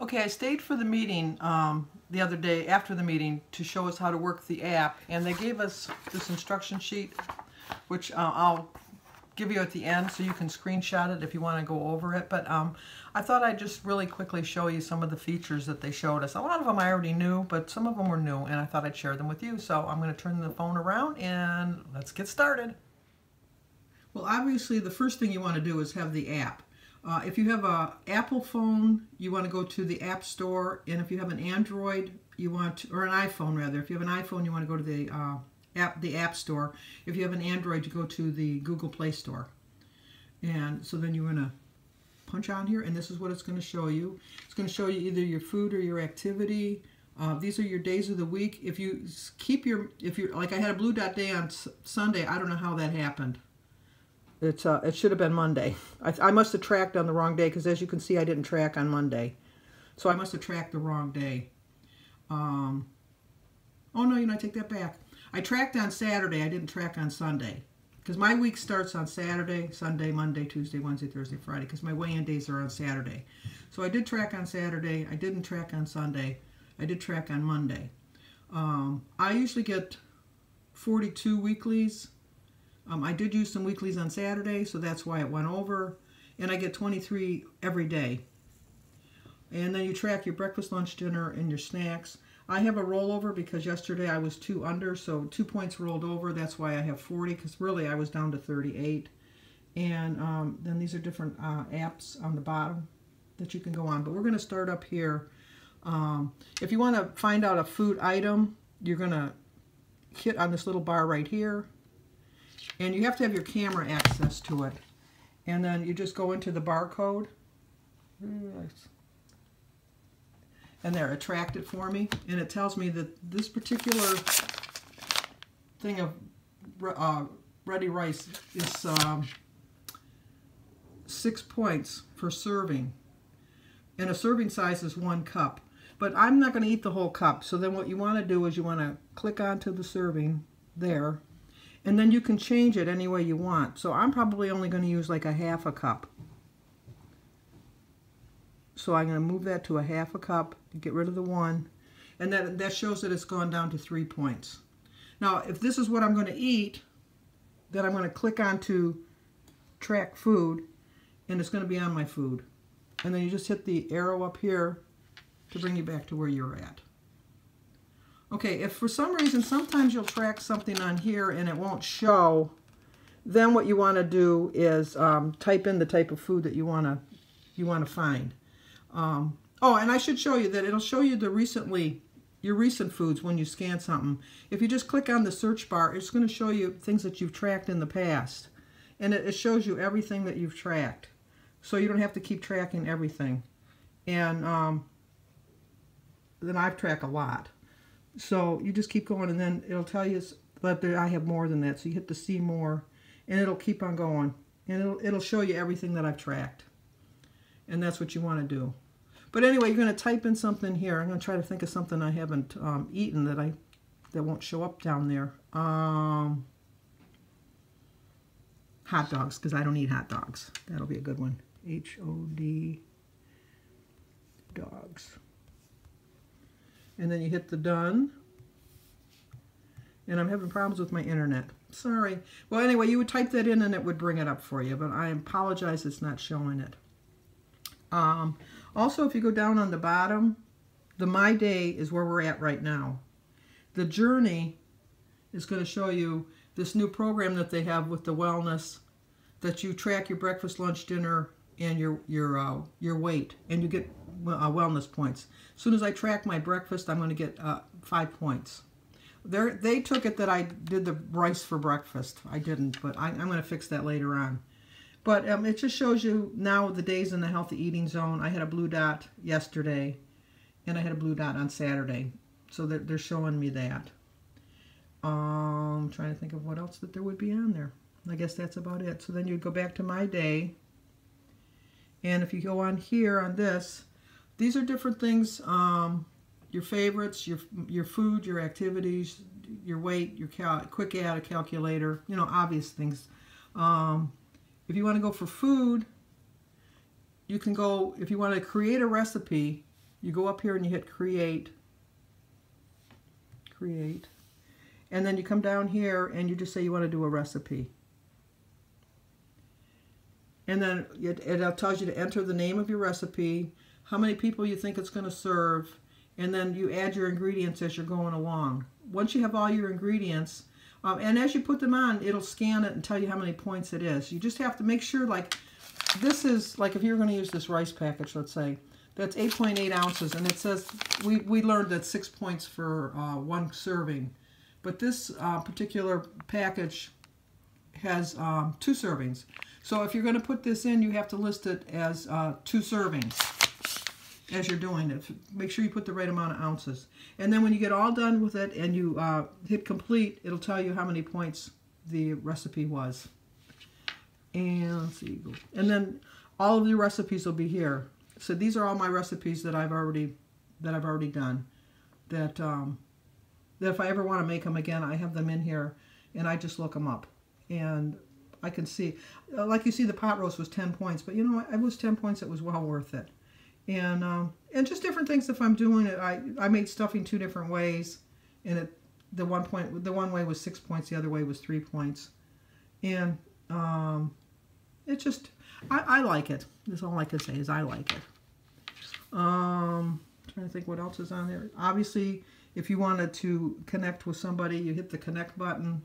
Okay, I stayed for the meeting the other day after the meeting to show us how to work the app, and they gave us this instruction sheet, which I'll give you at the end so you can screenshot it if you want to go over it. But I thought I'd just really quickly show you some of the features that they showed us. A lot of them I already knew, but some of them were new, and I thought I'd share them with you. So I'm going to turn the phone around and let's get started. Well, obviously the first thing you want to do is have the app. If you have an Apple phone, you want to go to the App Store, and if you have an Android, you want to, or an iPhone rather, if you have an iPhone, you want to go to the App Store. If you have an Android, you go to the Google Play Store. And so then you're going to punch on here, and this is what it's going to show you. It's going to show you either your food or your activity. These are your days of the week. If you keep your, like I had a blue dot day on Sunday, I don't know how that happened. It should have been Monday. I must have tracked on the wrong day because, as you can see, I didn't track on Monday. So I must have tracked the wrong day. Oh, no, I take that back. I tracked on Saturday. I didn't track on Sunday because my week starts on Saturday, Sunday, Monday, Tuesday, Wednesday, Thursday, Friday because my weigh-in days are on Saturday. So I did track on Saturday. I didn't track on Sunday. I did track on Monday. I usually get 42 weeklies. I did use some weeklies on Saturday, so that's why it went over. And I get 23 every day. And then you track your breakfast, lunch, dinner, and your snacks. I have a rollover because yesterday I was 2 under, so 2 points rolled over. That's why I have 40, because really I was down to 38. And then these are different apps on the bottom that you can go on. But we're going to start up here. If you want to find out a food item, you're going to hit on this little bar right here. And you have to have your camera access to it. And then you just go into the barcode. And there, it tracked it for me. And it tells me that this particular thing of ready rice is 6 points for serving. And a serving size is 1 cup. But I'm not going to eat the whole cup. So then what you want to do is you want to click onto the serving there. And then you can change it any way you want. So I'm probably only going to use like a 1/2 cup. So I'm going to move that to a 1/2 cup, get rid of the 1. And that shows that it's gone down to 3 points. Now, if this is what I'm going to eat, then I'm going to click onto track food, and it's going to be on my food. And then you just hit the arrow up here to bring you back to where you're at. Okay, if for some reason sometimes you'll track something on here and it won't show, then what you want to do is type in the type of food that you want to find. Oh, and I should show you that it'll show you your recent foods when you scan something. If you just click on the search bar, it's going to show you things that you've tracked in the past, and it shows you everything that you've tracked, so you don't have to keep tracking everything. And then I've tracked a lot. So you just keep going, and then it'll tell you that I have more than that. So you hit the see more, and it'll keep on going. And it'll show you everything that I've tracked. And that's what you want to do. But anyway, you're going to type in something here. I'm going to try to think of something I haven't eaten that won't show up down there. Hot dogs, because I don't eat hot dogs. That'll be a good one. H-O-D dogs. And then you hit the done. And I'm having problems with my internet. Sorry. Well, anyway, you would type that in and it would bring it up for you. But I apologize it's not showing it. Also, if you go down on the bottom, the My Day is where we're at right now. The Journey is going to show you this new program that they have with the wellness, that you track your breakfast, lunch, dinner, and your weight, and you get wellness points. As soon as I track my breakfast, I'm going to get 5 points. They took it that I did the rice for breakfast. I didn't, but I'm going to fix that later on. But it just shows you now the days in the healthy eating zone. I had a blue dot yesterday, and I had a blue dot on Saturday. So they're showing me that. I'm trying to think of what else that there would be on there. I guess that's about it. So then you'd go back to My Day. And if you go on here on this, these are different things. Your favorites, your food, your activities, your weight, your quick add, a calculator, obvious things. If you want to go for food, you can go, if you want to create a recipe, you go up here and you hit create, and then you come down here and you just say you want to do a recipe. And then it tells you to enter the name of your recipe, how many people you think it's going to serve, and then you add your ingredients as you're going along. Once you have all your ingredients, and as you put them on, it'll scan it and tell you how many points it is. You just have to make sure, like, this is, like if you're going to use this rice package, let's say, that's 8.8 ounces, and it says, we learned that 6 points for one serving. But this particular package has 2 servings. So if you're going to put this in, you have to list it as 2 servings as you're doing it. Make sure you put the right amount of ounces. And then when you get all done with it and you hit complete, it'll tell you how many points the recipe was. And let's see, and then all of the recipes will be here. So these are all my recipes that I've already done. That if I ever want to make them again, I have them in here, and I just look them up, and I can see, like you see, the pot roast was 10 points, but you know what? It was 10 points. It was well worth it. And just different things. If I'm doing it, I made stuffing 2 different ways, and the one way was 6 points, the other way was 3 points, and it just I like it. That's all I can say is I like it. Trying to think what else is on there. Obviously, if you wanted to connect with somebody, you hit the connect button,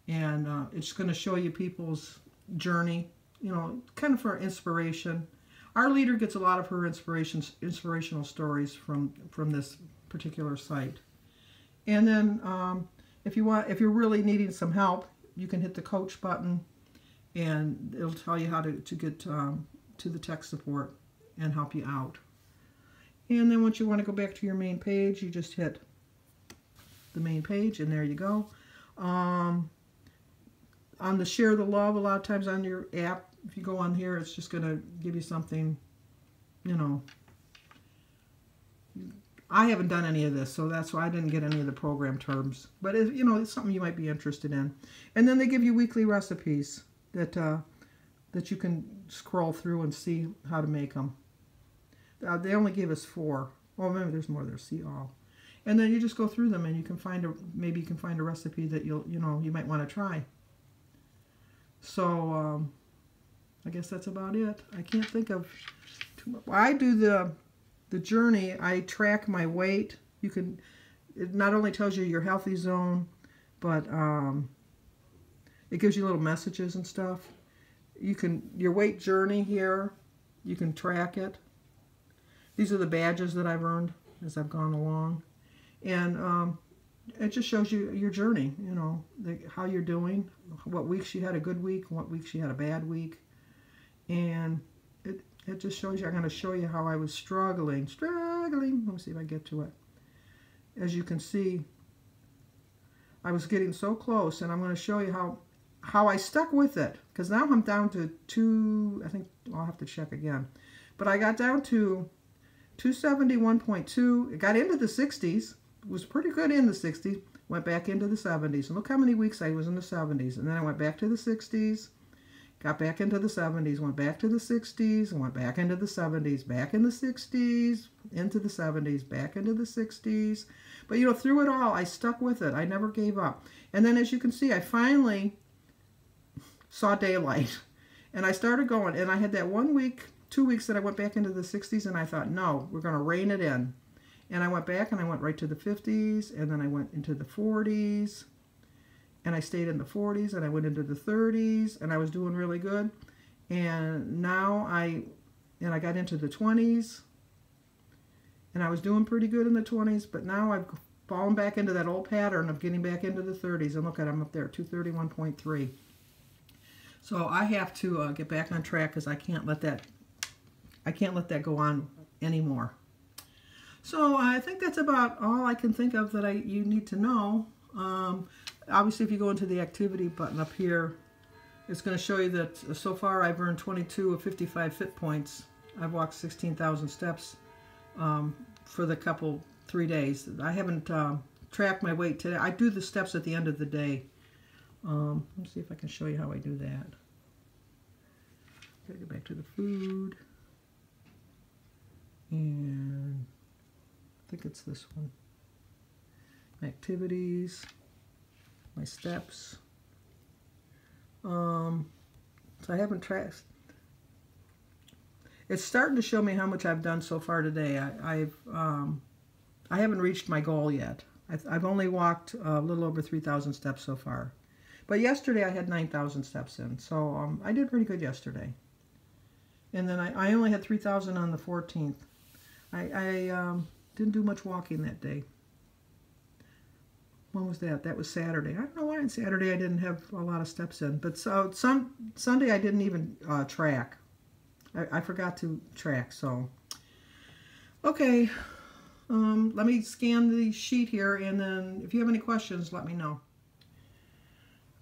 and it's going to show you people's journey, you know, kind of for inspiration. Our leader gets a lot of her inspirational stories from this particular site. And then if you're really needing some help, you can hit the coach button, and it'll tell you how to get to the tech support and help you out. And then once you want to go back to your main page, you just hit the main page, and there you go. On the share the love, a lot of times on your app, if you go on here, it's just going to give you something, you know. I haven't done any of this, so that's why I didn't get any of the program terms. But, you know, it's something you might be interested in. And then they give you weekly recipes that you can scroll through and see how to make them. They only gave us 4. Well, maybe there's more there. See all. And then you just go through them, and you can find maybe you can find a recipe that you might want to try. So I guess that's about it. I can't think of too much. I do the journey. I track my weight. It not only tells you your healthy zone, but it gives you little messages and stuff. Your weight journey here, you can track it. These are the badges that I've earned as I've gone along. And it just shows you your journey, you know, how you're doing, what weeks you had a good week, what weeks you had a bad week. And it just shows you, I'm going to show you how I was struggling. Let me see if I get to it. As you can see, I was getting so close, and I'm going to show you how I stuck with it. Because now I'm down to 2, I think I'll have to check again. But I got down to 271.2. It got into the 60s. It was pretty good in the 60s. Went back into the 70s. And look how many weeks I was in the 70s. And then I went back to the 60s. Got back into the 70s. Went back to the 60s. And went back into the 70s. Back in the 60s. Into the 70s. Back into the 60s. But, you know, through it all, I stuck with it. I never gave up. And then, as you can see, I finally saw daylight. And I started going. And I had that 1 week, 2 weeks that I went back into the 60s, and I thought, no, we're going to rein it in. And I went back, and I went right to the 50s, and then I went into the 40s, and I stayed in the 40s, and I went into the 30s, and I was doing really good. And now I got into the 20s, and I was doing pretty good in the 20s, but now I've fallen back into that old pattern of getting back into the 30s. And look at, I'm up there, 231.3. So I have to get back on track, because I can't let that go on anymore. So I think that's about all I can think of that you need to know. Obviously, if you go into the activity button up here, it's going to show you that so far I've earned 22 of 55 fit points. I've walked 16,000 steps for the 3 days. I haven't tracked my weight today. I do the steps at the end of the day. Let's see if I can show you how I do that. Gotta go back to the food. And think it's this one. Activities, my steps. So I haven't tracked. It's starting to show me how much I've done so far today. I haven't reached my goal yet. I've only walked a little over 3,000 steps so far. But yesterday I had 9,000 steps in, so I did pretty good yesterday. And then I only had 3,000 on the 14th. I didn't do much walking that day. When was that? That was Saturday. I don't know why on Saturday I didn't have a lot of steps in. But so Sunday I didn't even track. I forgot to track, so. Okay, let me scan the sheet here, and then if you have any questions, let me know.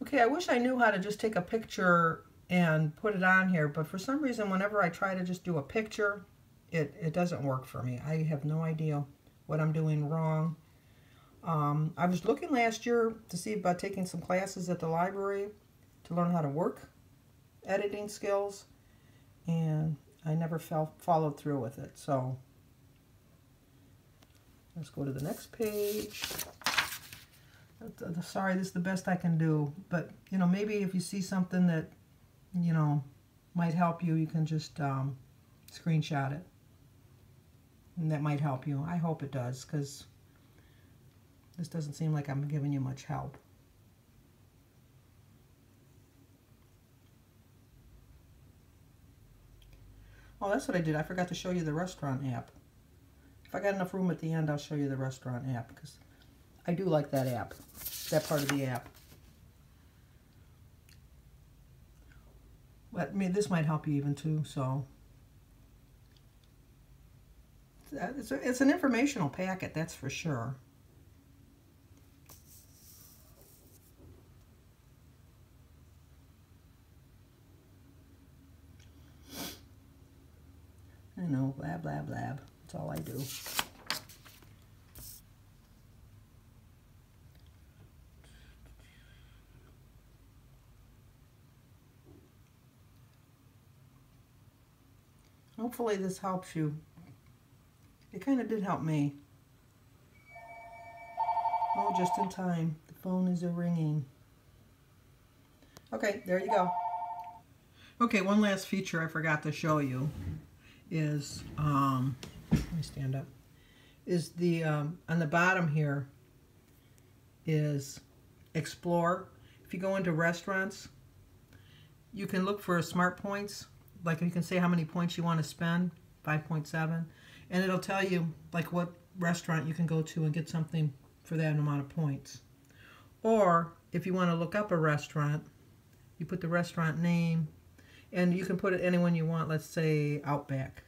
Okay, I wish I knew how to just take a picture and put it on here, but for some reason, whenever I try to just do a picture, it doesn't work for me. I have no idea what I'm doing wrong. I was looking last year to see about taking some classes at the library to learn how to work editing skills, and I never followed through with it. So let's go to the next page. Sorry, this is the best I can do, but you know, maybe if you see something that you know might help you, you can just screenshot it, and that might help you. I hope it does, because this doesn't seem like I'm giving you much help. Oh, that's what I did. I forgot to show you the restaurant app. If I got enough room at the end, I'll show you the restaurant app, because I do like that app, that part of the app. But I mean, this might help you even too, so. It's an informational packet, that's for sure. I know, blah, blah, blah. That's all I do. Hopefully this helps you. It kind of did help me. Oh, just in time. The phone is ringing. Okay, there you go. Okay, one last feature I forgot to show you is, let me stand up, is the, on the bottom here is Explore. If you go into restaurants, you can look for smart points. Like you can say how many points you want to spend, 5.7, and it'll tell you like what restaurant you can go to and get something for that amount of points. Or if you want to look up a restaurant, you put the restaurant name, and you can put it anyone you want, let's say Outback.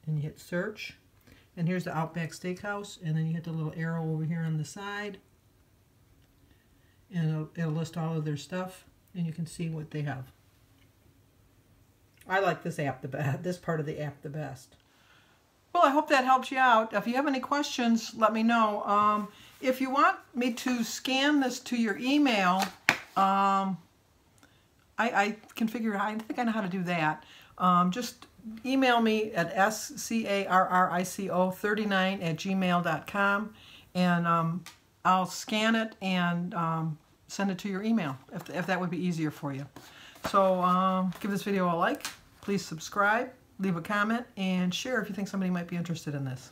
And you hit search, and here's the Outback Steakhouse, and then you hit the little arrow over here on the side, and it'll list all of their stuff, and you can see what they have. I like this app the best, this part of the app the best. Well, I hope that helps you out. If you have any questions, let me know. If you want me to scan this to your email, I can figure out, I think I know how to do that. Just email me at scarrico39@gmail.com, and I'll scan it and send it to your email if that would be easier for you. So give this video a like, please subscribe, leave a comment, and share if you think somebody might be interested in this.